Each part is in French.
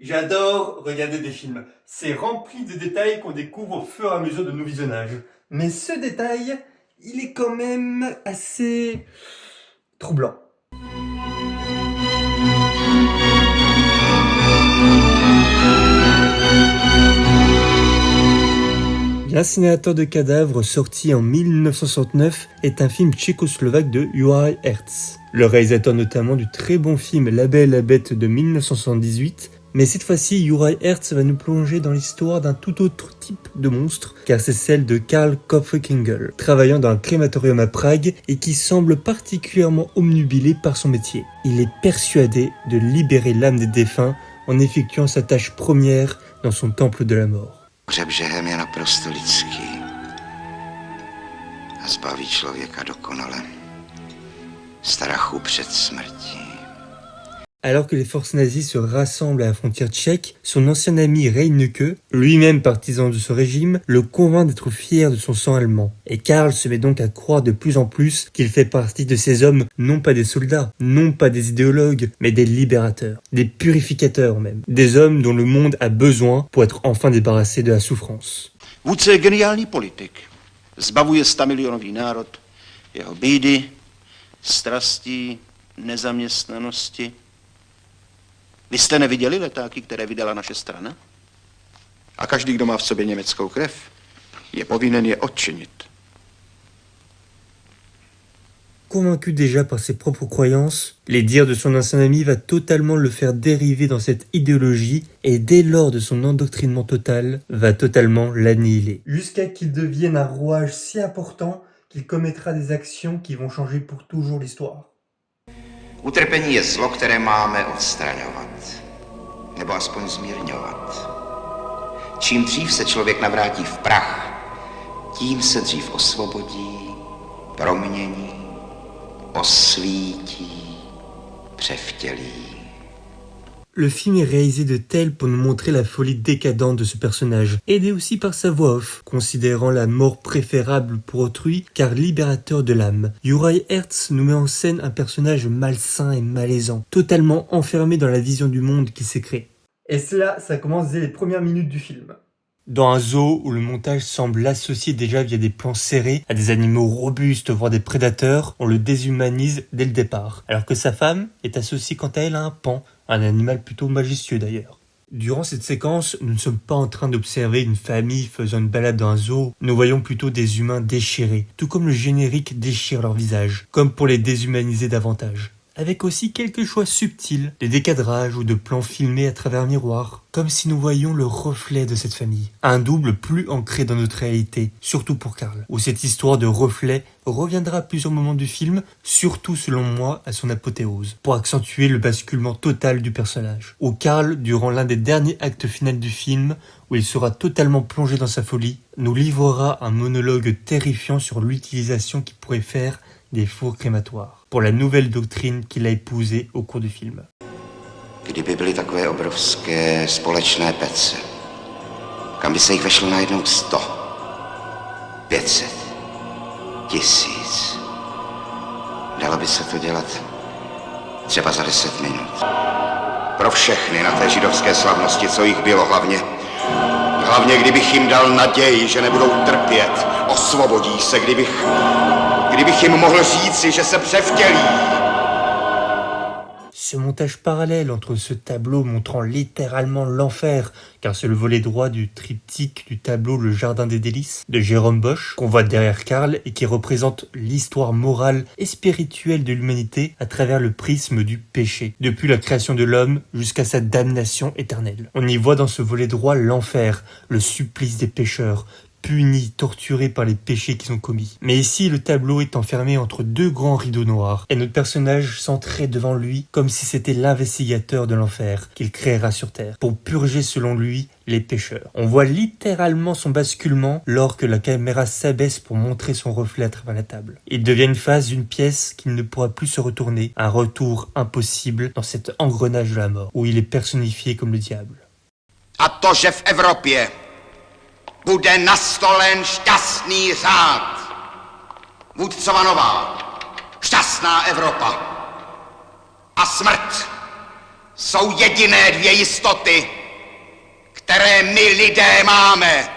J'adore regarder des films. C'est rempli de détails qu'on découvre au fur et à mesure de nos visionnages. Mais ce détail, il est quand même assez troublant. L'incinérateur de cadavres, sorti en 1969, est un film tchécoslovaque de Juraj Herz. Le réalisateur notamment du très bon film La Belle et la Bête de 1978, mais cette fois-ci, Juraj Herz va nous plonger dans l'histoire d'un tout autre type de monstre, car c'est celle de Karl Kopfkingel, travaillant dans un crématorium à Prague et qui semble particulièrement obnubilé par son métier. Il est persuadé de libérer l'âme des défunts en effectuant sa tâche première dans son temple de la mort. Hřeb žehem je naprosto lidský a zbaví člověka dokonale strachu před smrtí. Alors que les forces nazies se rassemblent à la frontière tchèque, son ancien ami Reineke, lui-même partisan de ce régime, le convainc d'être fier de son sang allemand. Et Karl se met donc à croire de plus en plus qu'il fait partie de ces hommes, non pas des soldats, non pas des idéologues, mais des libérateurs, des purificateurs même, des hommes dont le monde a besoin pour être enfin débarrassé de la souffrance. Vůdce je geniální politik. Zbavuje 100 milionový národ jeho bídy, strastí, nezaměstnanosti. Vy jste neviděli letáky, které vydala naše strana? A každý, kdo má v sobě německou krev, je povinen je odčinit. Convaincu déjà par ses propres croyances, les dires de son ancien ami va totalement le faire dériver dans cette idéologie et dès lors de son endoctrinement total, va totalement l'annihiler. Jusqu'à qu'il devienne un rouage si important qu'il commettra des actions qui vont changer pour toujours l'histoire. Utrpení je zlo, které máme odstraňovat, nebo aspoň zmírňovat. Čím dřív se člověk navrátí v prach, tím se dřív osvobodí, promění, osvítí, převtělí. Le film est réalisé de tel pour nous montrer la folie décadente de ce personnage, aidé aussi par sa voix off, considérant la mort préférable pour autrui car libérateur de l'âme. Juraj Herz nous met en scène un personnage malsain et malaisant, totalement enfermé dans la vision du monde qu'il s'est créé. Et cela, ça commence dès les premières minutes du film. Dans un zoo où le montage semble l'associer déjà via des plans serrés à des animaux robustes voire des prédateurs, on le déshumanise dès le départ, alors que sa femme est associée quant à elle à un pan, un animal plutôt majestueux d'ailleurs. Durant cette séquence, nous ne sommes pas en train d'observer une famille faisant une balade dans un zoo, nous voyons plutôt des humains déchirés, tout comme le générique déchire leur visage, comme pour les déshumaniser davantage. Avec aussi quelques choix subtils, des décadrages ou de plans filmés à travers un miroir, comme si nous voyions le reflet de cette famille. Un double plus ancré dans notre réalité, surtout pour Karl, où cette histoire de reflet reviendra à plusieurs moments du film, surtout selon moi à son apothéose, pour accentuer le basculement total du personnage. Où Karl, durant l'un des derniers actes finaux du film, où il sera totalement plongé dans sa folie, nous livrera un monologue terrifiant sur l'utilisation qu'il pourrait faire des fours crématoires, pour la nouvelle doctrine qu'il a épousée au cours du film. Kdyby byly takové obrovské společné pece, kam by se jich vešlo najednou 100, 500, 1000, dalo by se to dělat třeba za 10 minut. Pro všechny na té židovské slavnosti, co jich bylo hlavně kdybych jim dal naději, že nebudou trpět, osvobodí se, kdybych jim mohl říci, že se převtělí. Ce montage parallèle entre ce tableau montrant littéralement l'enfer, car c'est le volet droit du triptyque du tableau Le Jardin des Délices de Jérôme Bosch, qu'on voit derrière Karl et qui représente l'histoire morale et spirituelle de l'humanité à travers le prisme du péché, depuis la création de l'homme jusqu'à sa damnation éternelle. On y voit dans ce volet droit l'enfer, le supplice des pécheurs, punis, torturés par les péchés qu'ils ont commis. Mais ici, le tableau est enfermé entre deux grands rideaux noirs, et notre personnage centré devant lui comme si c'était l'investigateur de l'enfer qu'il créera sur Terre, pour purger selon lui les pécheurs. On voit littéralement son basculement lors que la caméra s'abaisse pour montrer son reflet à travers la table. Il devient une phase d'une pièce qu'il ne pourra plus se retourner, un retour impossible dans cet engrenage de la mort, où il est personnifié comme le diable. A to, že v Evropě bude nastolen šťastný řád. Vůdcova nová, šťastná Evropa. A smrt jsou jediné dvě jistoty, které my lidé máme.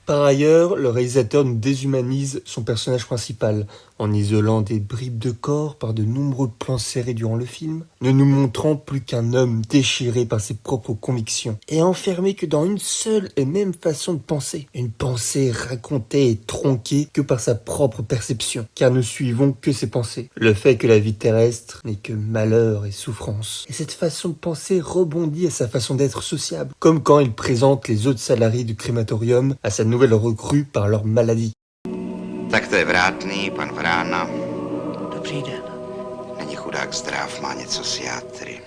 Par ailleurs, le réalisateur nous déshumanise son personnage principal, en isolant des bribes de corps par de nombreux plans serrés durant le film, ne nous montrant plus qu'un homme déchiré par ses propres convictions, et enfermé que dans une seule et même façon de penser. Une pensée racontée et tronquée que par sa propre perception, car nous suivons que ses pensées. Le fait que la vie terrestre n'est que malheur et souffrance. Et cette façon de penser rebondit à sa façon d'être sociable, comme quand il présente les autres salariés du crématorium à sa nouvelle recrue par leur maladie. Tak to je vrátný, pan Vrána. Dobrý den. Není chudák zdrav, má něco s játry.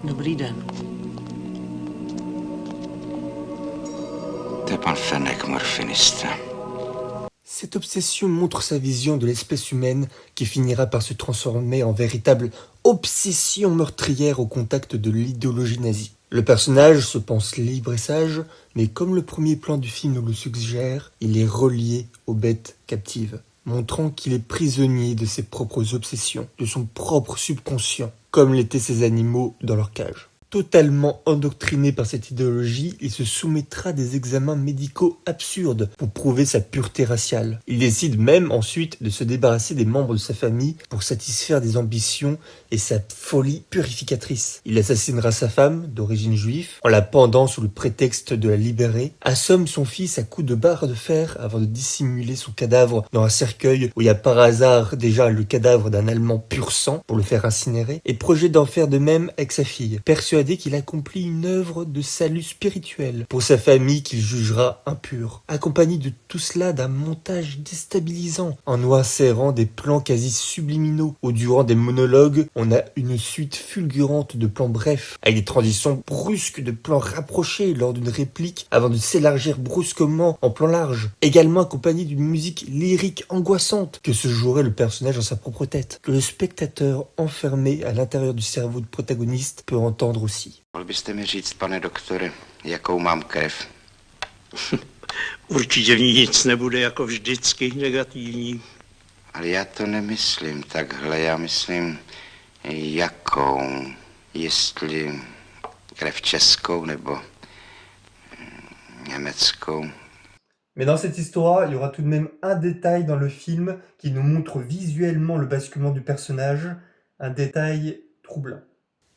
Dobrý den. To je pan Fenek, morfinista. Cette obsession montre sa vision de l'espèce humaine qui finira par se transformer en véritable obsession meurtrière au contact de l'idéologie nazie. Le personnage se pense libre et sage, mais comme le premier plan du film nous le suggère, il est relié aux bêtes captives, montrant qu'il est prisonnier de ses propres obsessions, de son propre subconscient, comme l'étaient ces animaux dans leur cage. Totalement endoctriné par cette idéologie, il se soumettra à des examens médicaux absurdes pour prouver sa pureté raciale. Il décide même ensuite de se débarrasser des membres de sa famille pour satisfaire des ambitions et sa folie purificatrice. Il assassinera sa femme, d'origine juive, en la pendant sous le prétexte de la libérer, assomme son fils à coups de barre de fer avant de dissimuler son cadavre dans un cercueil où il y a par hasard déjà le cadavre d'un Allemand pur sang pour le faire incinérer, et projette d'en faire de même avec sa fille, persuadé qu'il accomplit une œuvre de salut spirituel pour sa famille qu'il jugera impure, accompagné de tout cela d'un montage déstabilisant, en nous insérant des plans quasi subliminaux, où durant des monologues, on a une suite fulgurante de plans brefs, avec des transitions brusques de plans rapprochés lors d'une réplique avant de s'élargir brusquement en plan large, également accompagné d'une musique lyrique angoissante que se jouerait le personnage dans sa propre tête, que le spectateur enfermé à l'intérieur du cerveau du protagoniste peut entendre aussi. Mohl byste mi říct, pane doktore, jakou mám krev? Určitě v ní nic nebude jako vždycky negativní. Ale já to nemyslím takhle, já myslím jakou, jestli krev českou nebo německou. Mais dans cette histoire, il y aura tout de même un détail dans le film qui nous montre visuellement le basculement du personnage, un détail troublant.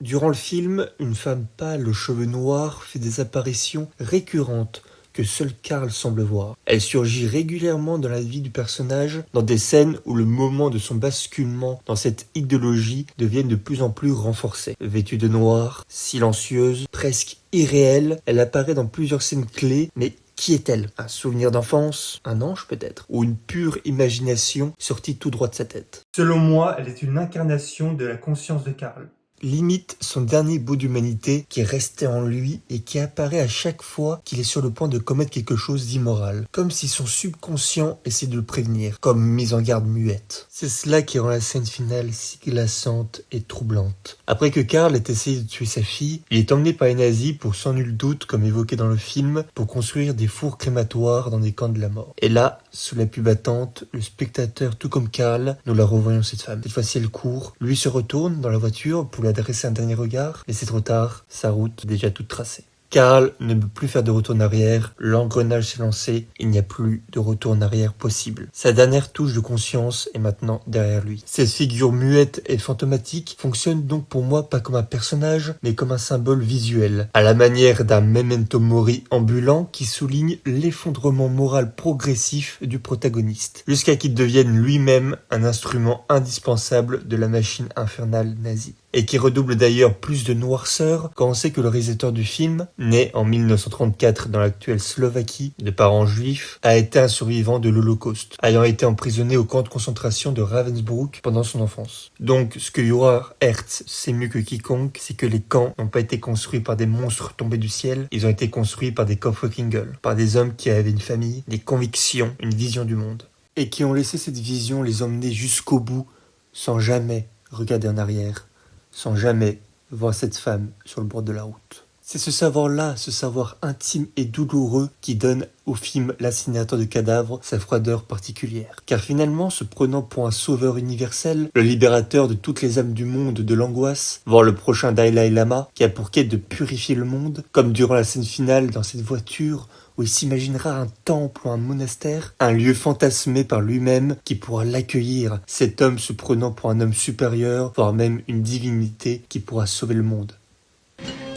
Durant le film, une femme pâle aux cheveux noirs fait des apparitions récurrentes que seul Karl semble voir. Elle surgit régulièrement dans la vie du personnage, dans des scènes où le moment de son basculement dans cette idéologie devient de plus en plus renforcé. Vêtue de noir, silencieuse, presque irréelle, elle apparaît dans plusieurs scènes clés, mais qui est-elle? Un souvenir d'enfance? Un ange peut-être? Ou une pure imagination sortie tout droit de sa tête? Selon moi, elle est une incarnation de la conscience de Karl. Limite son dernier bout d'humanité qui est resté en lui et qui apparaît à chaque fois qu'il est sur le point de commettre quelque chose d'immoral, comme si son subconscient essayait de le prévenir, comme mise en garde muette. C'est cela qui rend la scène finale si glaçante et troublante. Après que Karl ait essayé de tuer sa fille, il est emmené par les nazis pour sans nul doute, comme évoqué dans le film, pour construire des fours crématoires dans des camps de la mort. Et là, sous la pluie battante, le spectateur, tout comme Karl, nous la revoyons cette femme. Cette fois-ci elle court, lui se retourne dans la voiture pour lui adresser un dernier regard, mais c'est trop tard, sa route est déjà toute tracée. Karl ne peut plus faire de retour en arrière, l'engrenage s'est lancé, il n'y a plus de retour en arrière possible. Sa dernière touche de conscience est maintenant derrière lui. Cette figure muette et fantomatique fonctionne donc pour moi pas comme un personnage, mais comme un symbole visuel, à la manière d'un memento mori ambulant qui souligne l'effondrement moral progressif du protagoniste, jusqu'à qu'il devienne lui-même un instrument indispensable de la machine infernale nazie. Et qui redouble d'ailleurs plus de noirceur quand on sait que le réalisateur du film, né en 1934 dans l'actuelle Slovaquie, de parents juifs, a été un survivant de l'Holocauste, ayant été emprisonné au camp de concentration de Ravensbrück pendant son enfance. Donc, ce que Uriah Hertz sait mieux que quiconque, c'est que les camps n'ont pas été construits par des monstres tombés du ciel, ils ont été construits par des Kopfrückingel, par des hommes qui avaient une famille, des convictions, une vision du monde, et qui ont laissé cette vision les emmener jusqu'au bout, sans jamais regarder en arrière, sans jamais voir cette femme sur le bord de la route. C'est ce savoir-là, ce savoir intime et douloureux qui donne au film L'incinérateur de cadavres sa froideur particulière. Car finalement, se prenant pour un sauveur universel, le libérateur de toutes les âmes du monde de l'angoisse, voire le prochain Dalai Lama, qui a pour quête de purifier le monde, comme durant la scène finale dans cette voiture, où il s'imaginera un temple ou un monastère, un lieu fantasmé par lui-même qui pourra l'accueillir, cet homme se prenant pour un homme supérieur, voire même une divinité qui pourra sauver le monde.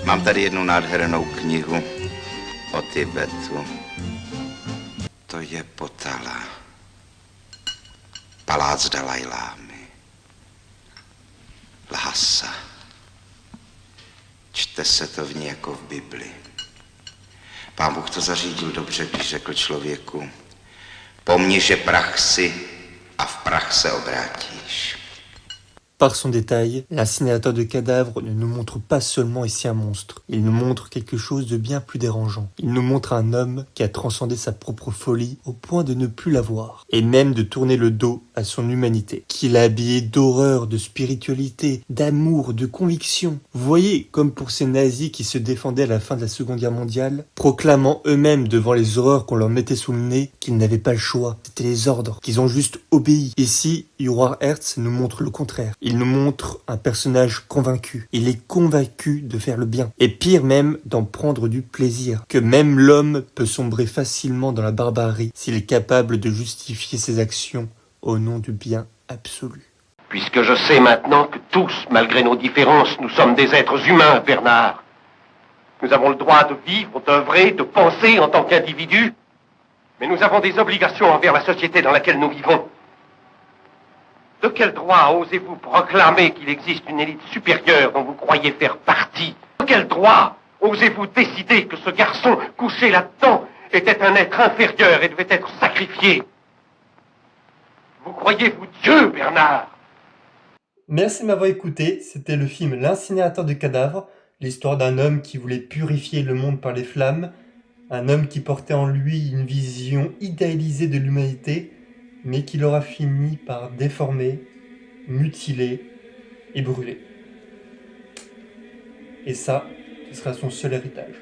Mám tady jednu nádhernou knihu o Tibetu. To je Potala. Palác Dalajlámy. Lhasa. Čte se to v ní jako v Bibli. Pán Bůh to zařídil dobře, když řekl člověku, pomni, že prach si a v prach se obrátíš. Par son détail, l'incinérateur de cadavres ne nous montre pas seulement ici un monstre, il nous montre quelque chose de bien plus dérangeant. Il nous montre un homme qui a transcendé sa propre folie au point de ne plus la voir, et même de tourner le dos à son humanité, qu'il a habillé d'horreur, de spiritualité, d'amour, de conviction. Vous voyez, comme pour ces nazis qui se défendaient à la fin de la Seconde Guerre mondiale, proclamant eux-mêmes devant les horreurs qu'on leur mettait sous le nez qu'ils n'avaient pas le choix, c'était les ordres, qu'ils ont juste obéi. Ici, Uriah Herzog nous montre le contraire. Il nous montre un personnage convaincu. Il est convaincu de faire le bien. Et pire même, d'en prendre du plaisir. Que même l'homme peut sombrer facilement dans la barbarie s'il est capable de justifier ses actions au nom du bien absolu. Puisque je sais maintenant que tous, malgré nos différences, nous sommes des êtres humains, Bernard. Nous avons le droit de vivre, d'œuvrer, de penser en tant qu'individus, mais nous avons des obligations envers la société dans laquelle nous vivons. De quel droit osez-vous proclamer qu'il existe une élite supérieure dont vous croyez faire partie? De quel droit osez-vous décider que ce garçon couché là-dedans était un être inférieur et devait être sacrifié? Vous croyez-vous Dieu, Bernard? Merci de m'avoir écouté, c'était le film L'incinérateur de cadavres, l'histoire d'un homme qui voulait purifier le monde par les flammes, un homme qui portait en lui une vision idéalisée de l'humanité, mais qui l'aura fini par déformer, mutiler et brûler. Et ça, ce sera son seul héritage.